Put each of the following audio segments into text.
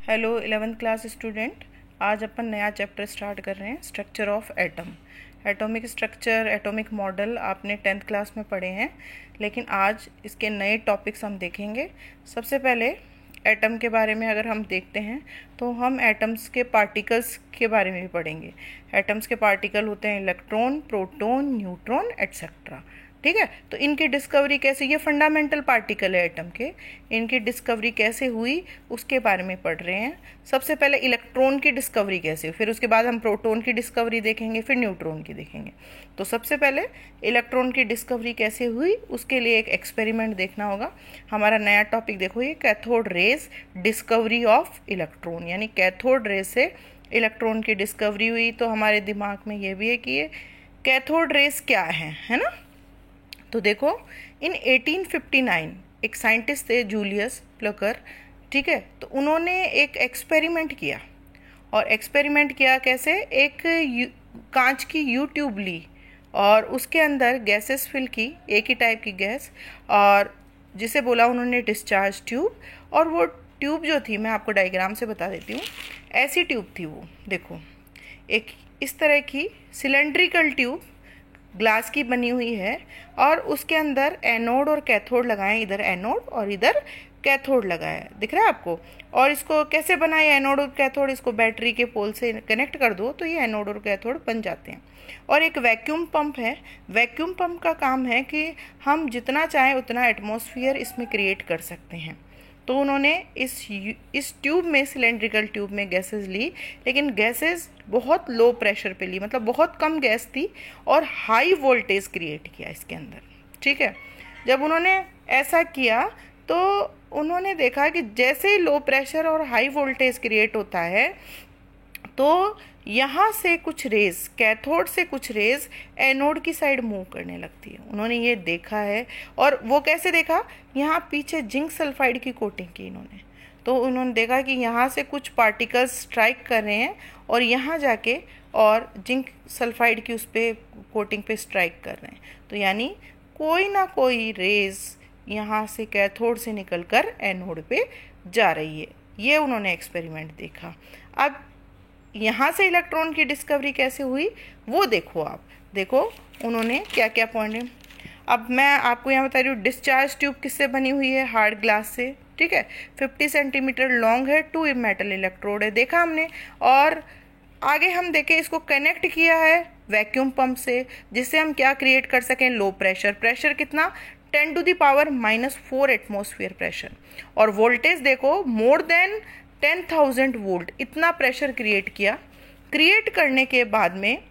Hello 11th class student. आज अपन नया chapter start कर रहे हैं, structure of atom. Atomic structure, atomic model आपने 10th क्लास में पढ़े हैं, लेकिन आज इसके नए टॉपिक्स हम देखेंगे। सबसे पहले एटम के बारे में अगर हम देखते हैं तो हम एटम्स के पार्टिकल्स के बारे में भी पढ़ेंगे। एटम्स के पार्टिकल होते हैं इलेक्ट्रॉन, प्रोटॉन, न्यूट्रॉन एट्सेट्रा। ठीक है, तो इनकी डिस्कवरी कैसे, ये फंडामेंटल पार्टिकल है एटम के, इनकी डिस्कवरी कैसे हुई उसके बारे में पढ़ रहे हैं। सबसे पहले इलेक्ट्रॉन की डिस्कवरी कैसे हुई, फिर उसके बाद हम प्रोटॉन की डिस्कवरी देखेंगे, फिर न्यूट्रॉन की देखेंगे। तो सबसे पहले इलेक्ट्रॉन की डिस्कवरी कैसे हुई उसके लिए एक एक्सपेरिमेंट देखना होगा। हमारा नया टॉपिक देखो, ये cathode rays discovery of electron, यानी कैथोड रेज से इलेक्ट्रॉन की डिस्कवरी हुई। तो हमारे दिमाग में ये भी है कि ये कैथोड रेज क्या है ना। तो देखो, इन 1859 एक साइंटिस्ट थे जूलियस प्लकर, ठीक है। तो उन्होंने एक एक्सपेरिमेंट किया, और एक्सपेरिमेंट किया कैसे, एक कांच की यू ट्यूब ली और उसके अंदर गैसेस फिल की, एक ही टाइप की गैस, और जिसे बोला उन्होंने डिस्चार्ज ट्यूब। और वो ट्यूब जो थी, मैं आपको डायग्राम से बता देती हूँ, ऐसी ट्यूब थी वो। देखो, एक इस तरह की सिलेंड्रिकल ट्यूब ग्लास की बनी हुई है, और उसके अंदर एनोड और कैथोड लगाए, इधर एनोड और इधर कैथोड लगाया, दिख रहा है आपको। और इसको कैसे बनाए एनोड और कैथोड, इसको बैटरी के पोल से कनेक्ट कर दो तो ये एनोड और कैथोड बन जाते हैं। और एक वैक्यूम पंप है। वैक्यूम पंप का काम है कि हम जितना चाहें उतना एटमॉस्फेयर इसमें क्रिएट कर सकते हैं। तो उन्होंने इस ट्यूब में, सिलेंड्रिकल ट्यूब में गैसेस ली, लेकिन गैसेस बहुत लो प्रेशर पे ली, मतलब बहुत कम गैस थी, और हाई वोल्टेज क्रिएट किया इसके अंदर। ठीक है, जब उन्होंने ऐसा किया तो उन्होंने देखा कि जैसे ही लो प्रेशर और हाई वोल्टेज क्रिएट होता है तो यहाँ से कुछ रेज, कैथोड से कुछ रेज एनोड की साइड मूव करने लगती है। उन्होंने ये देखा है। और वो कैसे देखा, यहाँ पीछे जिंक सल्फाइड की कोटिंग की इन्होंने। तो उन्होंने देखा कि यहाँ से कुछ पार्टिकल्स स्ट्राइक कर रहे हैं और यहाँ जाके और जिंक सल्फाइड की उस पर कोटिंग पे स्ट्राइक कर रहे हैं। तो यानी कोई ना कोई रेज यहाँ से कैथोड से निकलकर एनोड पे जा रही है। ये उन्होंने एक्सपेरिमेंट देखा। अब यहाँ से इलेक्ट्रॉन की डिस्कवरी कैसे हुई वो देखो आप। देखो उन्होंने क्या क्या पॉइंट है। अब मैं आपको यहाँ बता रही हूँ, डिस्चार्ज ट्यूब किससे बनी हुई है, हार्ड ग्लास से। ठीक है, 50 सेंटीमीटर लॉन्ग है, 2 मेटल इलेक्ट्रोड है, देखा हमने। और आगे हम देखें, इसको कनेक्ट किया है वैक्यूम पंप से, जिससे हम क्या क्रिएट कर सकें, लो प्रेशर। प्रेशर कितना, 10⁻⁻⁴ एटमॉस्फेयर प्रेशर। और वोल्टेज देखो, मोर देन 10,000 वोल्ट, इतना प्रेशर क्रिएट किया। क्रिएट करने के बाद में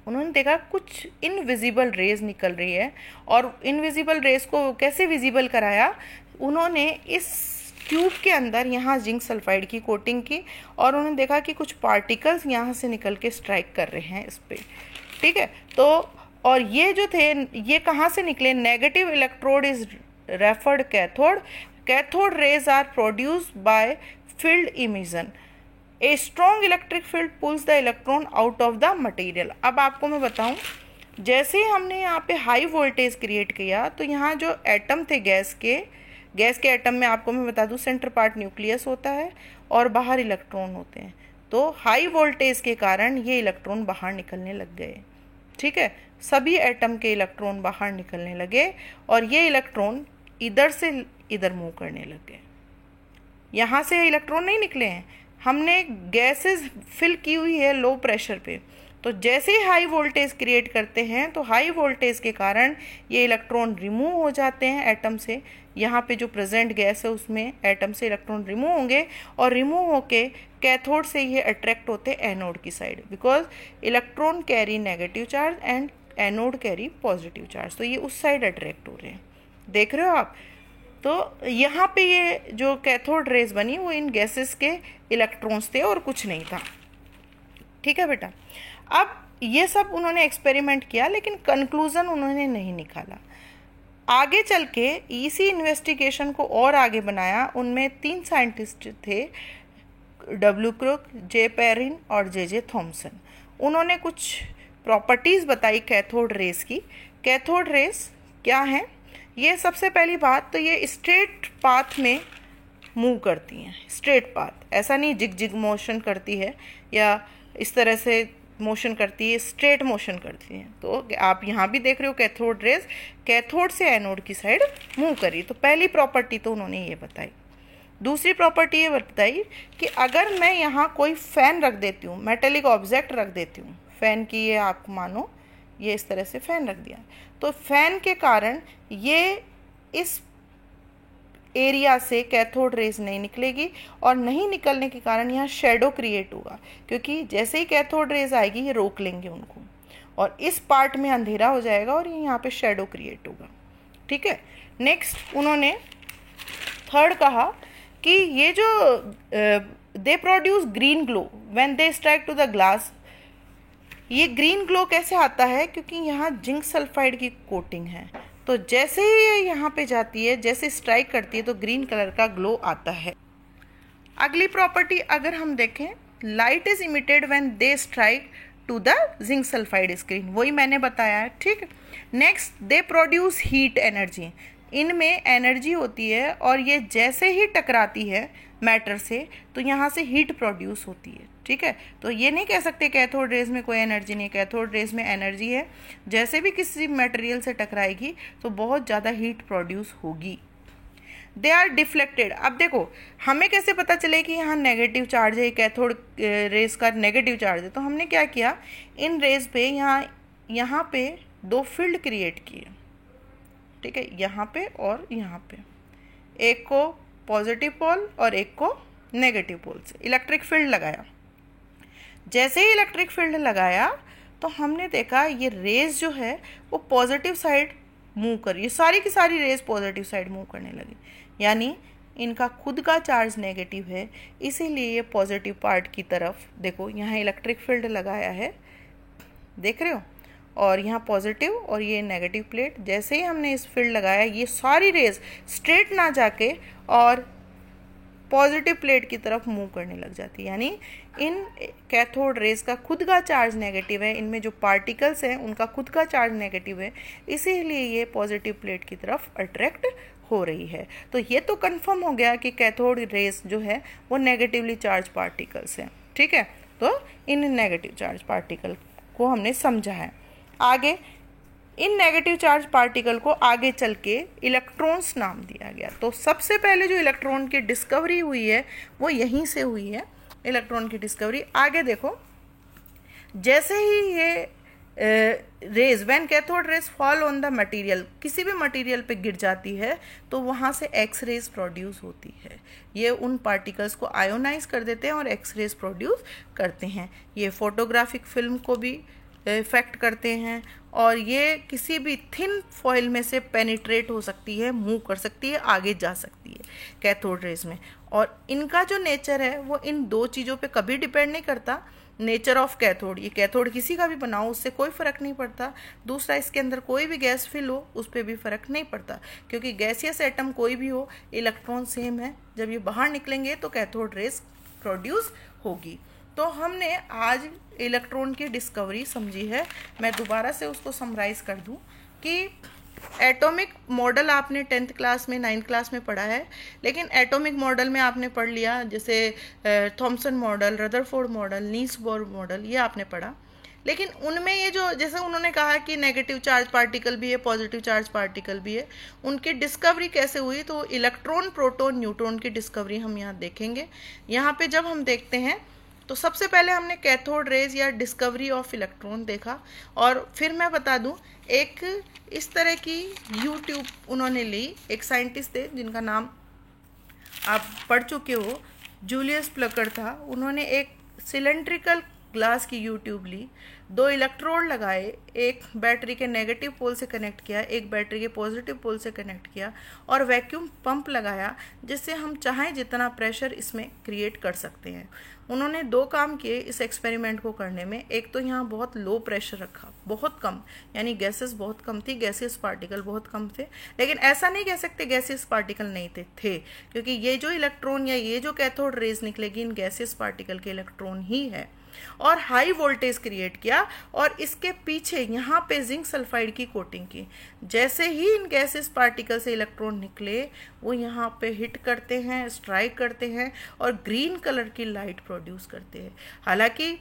उन्होंने देखा कुछ इनविजिबल रेज निकल रही है। और इनविजिबल रेज को कैसे विजिबल कराया, उन्होंने इस ट्यूब के अंदर यहाँ जिंक सल्फाइड की कोटिंग की, और उन्होंने देखा कि कुछ पार्टिकल्स यहाँ से निकल के स्ट्राइक कर रहे हैं इस पर। ठीक है, तो और ये जो थे, ये कहाँ से निकले, negative electrode is referred cathode. Cathode rays are produced by field emission. A strong electric field pulls the electron out of the material. अब आपको मैं बताऊं, जैसे ही हमने यहाँ पे हाई वोल्टेज क्रिएट किया तो यहाँ जो एटम थे गैस के एटम में, आपको मैं बता दूं, सेंटर पार्ट न्यूक्लियस होता है और बाहर इलेक्ट्रॉन होते हैं। तो हाई वोल्टेज के कारण ये इलेक्ट्रॉन बाहर निकलने लग गए। ठीक है, सभी एटम के इलेक्ट्रॉन बाहर निकलने लगे, और ये इलेक्ट्रॉन इधर से इधर मूव करने लग गए। यहाँ से इलेक्ट्रॉन नहीं निकले हैं, हमने गैसेस फिल की हुई है लो प्रेशर पे। तो जैसे ही हाई वोल्टेज क्रिएट करते हैं तो हाई वोल्टेज के कारण ये इलेक्ट्रॉन रिमूव हो जाते हैं एटम से। यहाँ पे जो प्रेजेंट गैस है उसमें एटम से इलेक्ट्रॉन रिमूव होंगे, और रिमूव होके कैथोड से ये अट्रैक्ट होते हैं एनोड की side, because electron carry negative charge and anode carry positive charge. तो ये उस साइड अट्रैक्ट हो रहे हैं, देख रहे हो आप। तो यहाँ पे ये जो कैथोड रेज बनी वो इन गैसेस के इलेक्ट्रॉन्स थे और कुछ नहीं था। ठीक है बेटा, अब ये सब उन्होंने एक्सपेरिमेंट किया, लेकिन कंक्लूजन उन्होंने नहीं निकाला। आगे चल के इसी इन्वेस्टिगेशन को और आगे बनाया। उनमें 3 साइंटिस्ट थे, डब्ल्यू क्रुक, जे पेरिन और जे थॉमसन। उन्होंने कुछ प्रॉपर्टीज़ बताई कैथोड रेज की। कैथोड रेज क्या है, ये सबसे पहली बात तो ये स्ट्रेट पाथ में मूव करती हैं, स्ट्रेट पाथ, ऐसा नहीं जिग जिग मोशन करती है या इस तरह से मोशन करती है, स्ट्रेट मोशन करती हैं। तो आप यहाँ भी देख रहे हो कैथोड रेज कैथोड से एनोड की साइड मूव करी। तो पहली प्रॉपर्टी तो उन्होंने ये बताई। दूसरी प्रॉपर्टी ये बताई कि अगर मैं यहाँ कोई फैन रख देती हूँ, मेटेलिक ऑब्जेक्ट रख देती हूँ, फैन की ये आप मानो ये इस तरह से फैन रख दिया, तो फैन के कारण ये इस एरिया से कैथोड रेज नहीं निकलेगी और नहीं निकलने के कारण यहाँ शेडो क्रिएट होगा, क्योंकि जैसे ही कैथोड रेज आएगी ये रोक लेंगे उनको और इस पार्ट में अंधेरा हो जाएगा और यहाँ पे शेडो क्रिएट होगा। ठीक है। नेक्स्ट उन्होंने थर्ड कहा कि ये जो they produce green glow when they strike to the glass. ये ग्रीन ग्लो कैसे आता है? क्योंकि यहाँ जिंक सल्फाइड की कोटिंग है, तो जैसे ही ये यहाँ पे जाती है, जैसे स्ट्राइक करती है तो ग्रीन कलर का ग्लो आता है। अगली प्रॉपर्टी अगर हम देखें, light is emitted when they strike to the zinc sulphide screen, वही मैंने बताया है। ठीक। Next, they produce heat energy. इनमें एनर्जी होती है और ये जैसे ही टकराती है मैटर से तो यहाँ से हीट प्रोड्यूस होती है। ठीक है। तो ये नहीं कह सकते कैथोड रेज में कोई एनर्जी नहीं, कैथोड रेज में एनर्जी है। जैसे भी किसी मटेरियल से टकराएगी तो बहुत ज़्यादा हीट प्रोड्यूस होगी। They are deflected. अब देखो हमें कैसे पता चले कि यहाँ नेगेटिव चार्ज है, कैथोड रेज का नेगेटिव चार्ज है। तो हमने क्या किया, इन रेज पे यहाँ पे दो फील्ड क्रिएट किए। ठीक है, यहाँ पे और यहाँ पे, एक को पॉजिटिव पोल और एक को नेगेटिव पोल से इलेक्ट्रिक फील्ड लगाया। जैसे ही इलेक्ट्रिक फील्ड लगाया तो हमने देखा ये रेज जो है वो पॉजिटिव साइड मूव कर रही है, सारी की सारी रेज पॉजिटिव साइड मूव करने लगी। यानी इनका खुद का चार्ज नेगेटिव है, इसीलिए ये पॉजिटिव पार्ट की तरफ, देखो यहाँ इलेक्ट्रिक फील्ड लगाया है, देख रहे हो, और यहाँ पॉजिटिव और ये नेगेटिव प्लेट। जैसे ही हमने इस फील्ड लगाया ये सारी रेज स्ट्रेट ना जाके और पॉजिटिव प्लेट की तरफ मूव करने लग जाती है। यानी इन कैथोड रेज का खुद का चार्ज नेगेटिव है, इनमें जो पार्टिकल्स हैं उनका खुद का चार्ज नेगेटिव है, इसीलिए ये पॉजिटिव प्लेट की तरफ अट्रैक्ट हो रही है। तो ये तो कंफर्म हो गया कि कैथोड रेज जो है वो नेगेटिवली चार्ज पार्टिकल्स हैं। ठीक है। तो इन नेगेटिव चार्ज पार्टिकल को हमने समझा है। आगे इन नेगेटिव चार्ज पार्टिकल को आगे चल के इलेक्ट्रॉन्स नाम दिया गया। तो सबसे पहले जो इलेक्ट्रॉन की डिस्कवरी हुई है वो यहीं से हुई है, इलेक्ट्रॉन की डिस्कवरी। आगे देखो, जैसे ही ये rays when cathode rays fall on the material, किसी भी मटेरियल पे गिर जाती है तो वहाँ से एक्स रेज प्रोड्यूस होती है। ये उन पार्टिकल्स को आयोनाइज कर देते हैं और एक्स रेज प्रोड्यूस करते हैं। ये फोटोग्राफिक फिल्म को भी इफेक्ट करते हैं और ये किसी भी थिन फॉइल में से पेनिट्रेट हो सकती है, मूव कर सकती है, आगे जा सकती है कैथोड रेज में। और इनका जो नेचर है वो इन दो चीज़ों पे कभी डिपेंड नहीं करता। नेचर ऑफ कैथोड, ये कैथोड किसी का भी बनाओ उससे कोई फ़र्क नहीं पड़ता। दूसरा, इसके अंदर कोई भी गैस फिल हो उस पर भी फ़र्क नहीं पड़ता, क्योंकि गैसियस एटम कोई भी हो, इलेक्ट्रॉन सेम है। जब ये बाहर निकलेंगे तो कैथोड रेज प्रोड्यूस होगी। तो हमने आज इलेक्ट्रॉन की डिस्कवरी समझी है। मैं दोबारा से उसको समराइज कर दूं कि एटॉमिक मॉडल आपने 10th क्लास में 9th क्लास में पढ़ा है, लेकिन एटॉमिक मॉडल में आपने पढ़ लिया जैसे Thompson model, Rutherford model, Niels Bohr model, ये आपने पढ़ा। लेकिन उनमें ये जो, जैसे उन्होंने कहा कि नेगेटिव चार्ज पार्टिकल भी है, पॉजिटिव चार्ज पार्टिकल भी है, उनकी डिस्कवरी कैसे हुई, तो इलेक्ट्रॉन, प्रोटॉन, न्यूट्रॉन की डिस्कवरी हम यहाँ देखेंगे। यहाँ पे जब हम देखते हैं तो सबसे पहले हमने कैथोड रेज या डिस्कवरी ऑफ इलेक्ट्रॉन देखा, और फिर मैं बता दूं एक इस तरह की यूट्यूब उन्होंने ली, एक साइंटिस्ट थे जिनका नाम आप पढ़ चुके हो, जूलियस प्लकर था। उन्होंने एक सिलेंड्रिकल ग्लास की यूट्यूब ली, दो इलेक्ट्रोड लगाए, एक बैटरी के नेगेटिव पोल से कनेक्ट किया, एक बैटरी के पॉजिटिव पोल से कनेक्ट किया, और वैक्यूम पंप लगाया जिससे हम चाहें जितना प्रेशर इसमें क्रिएट कर सकते हैं। उन्होंने दो काम किए इस एक्सपेरिमेंट को करने में। एक तो यहाँ बहुत लो प्रेशर रखा, बहुत कम, यानी गैसेस बहुत कम थी, गैसियस पार्टिकल बहुत कम थे। लेकिन ऐसा नहीं कह सकते गैसियस पार्टिकल नहीं थे, क्योंकि ये जो इलेक्ट्रॉन या ये जो कैथोड रेज निकलेगी इन गैसियस पार्टिकल के इलेक्ट्रॉन ही है। और हाई वोल्टेज क्रिएट किया और इसके पीछे यहाँ पे जिंक सल्फाइड की कोटिंग की। जैसे ही इन गैसेस पार्टिकल से इलेक्ट्रॉन निकले वो यहाँ पे हिट करते हैं, स्ट्राइक करते हैं और ग्रीन कलर की लाइट प्रोड्यूस करते हैं। हालांकि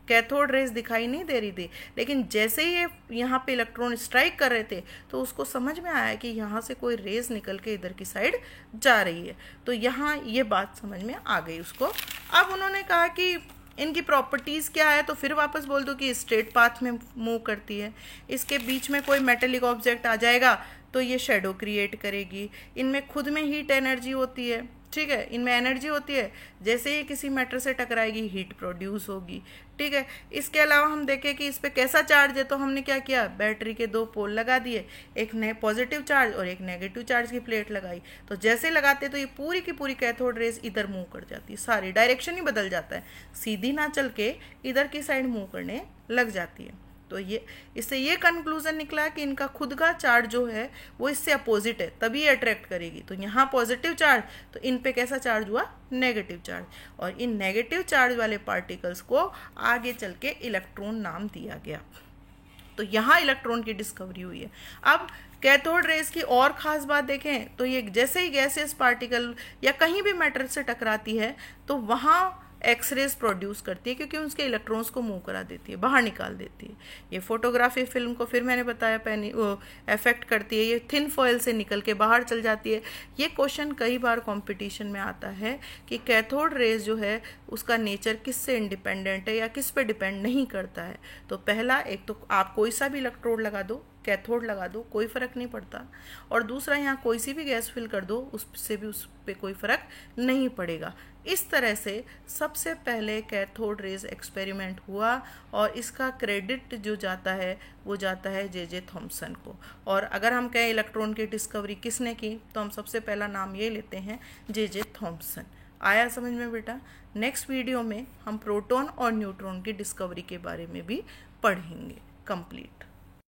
कैथोड रेज दिखाई नहीं दे रही थी, लेकिन जैसे ही ये यहाँ पे इलेक्ट्रॉन स्ट्राइक कर रहे थे तो उसको समझ में आया कि यहाँ से कोई रेज निकल के इधर की साइड जा रही है। तो यहाँ ये बात समझ में आ गई उसको। अब उन्होंने कहा कि इनकी प्रॉपर्टीज़ क्या है, तो फिर वापस बोल दो कि स्ट्रेट पाथ में मूव करती है, इसके बीच में कोई मेटेलिक ऑब्जेक्ट आ जाएगा तो ये शेडो क्रिएट करेगी, इनमें खुद में हीट एनर्जी होती है, ठीक है, इनमें एनर्जी होती है, जैसे ही किसी मैटर से टकराएगी हीट प्रोड्यूस होगी, ठीक है। इसके अलावा हम देखें कि इस पर कैसा चार्ज है, तो हमने क्या किया, बैटरी के 2 पोल लगा दिए, एक पॉजिटिव चार्ज और एक नेगेटिव चार्ज की प्लेट लगाई। तो जैसे लगाते तो ये पूरी की पूरी कैथोड रेज इधर मूव कर जाती है, सारी डायरेक्शन ही बदल जाता है, सीधी ना चल के इधर की साइड मूव करने लग जाती है। तो ये इससे ये कंक्लूजन निकला कि इनका खुद का चार्ज जो है वो इससे अपोजिट है, तभी ये अट्रैक्ट करेगी। तो यहाँ पॉजिटिव चार्ज, तो इन पे कैसा चार्ज हुआ, नेगेटिव चार्ज, और इन नेगेटिव चार्ज वाले पार्टिकल्स को आगे चल के इलेक्ट्रॉन नाम दिया गया। तो यहाँ इलेक्ट्रॉन की डिस्कवरी हुई है। अब कैथोड रेज की और खास बात देखें तो ये जैसे ही गैसियस पार्टिकल या कहीं भी मैटर से टकराती है तो वहाँ एक्सरेज प्रोड्यूस करती है, क्योंकि उसके इलेक्ट्रॉन्स को मूव करा देती है, बाहर निकाल देती है। ये फोटोग्राफी फिल्म को फिर मैंने बताया अफेक्ट करती है, ये थिन फॉयल से निकल के बाहर चल जाती है। ये क्वेश्चन कई बार कंपटीशन में आता है कि कैथोड रेज जो है उसका नेचर किससे इंडिपेंडेंट है या किस पे डिपेंड नहीं करता है। तो पहला, एक तो आप कोई सा भी इलेक्ट्रोड लगा दो, कैथोड लगा दो, कोई फ़र्क नहीं पड़ता, और दूसरा यहाँ कोई सी भी गैस फिल कर दो, उससे भी उस पर कोई फ़र्क नहीं पड़ेगा। इस तरह से सबसे पहले कैथोड रेज एक्सपेरिमेंट हुआ और इसका क्रेडिट जो जाता है वो जाता है जे थॉम्सन को। और अगर हम कहें इलेक्ट्रॉन की डिस्कवरी किसने की, तो हम सबसे पहला नाम ये लेते हैं जे थॉम्सन। आया समझ में बेटा? नेक्स्ट वीडियो में हम प्रोटॉन और न्यूट्रॉन की डिस्कवरी के बारे में भी पढ़ेंगे। कंप्लीट।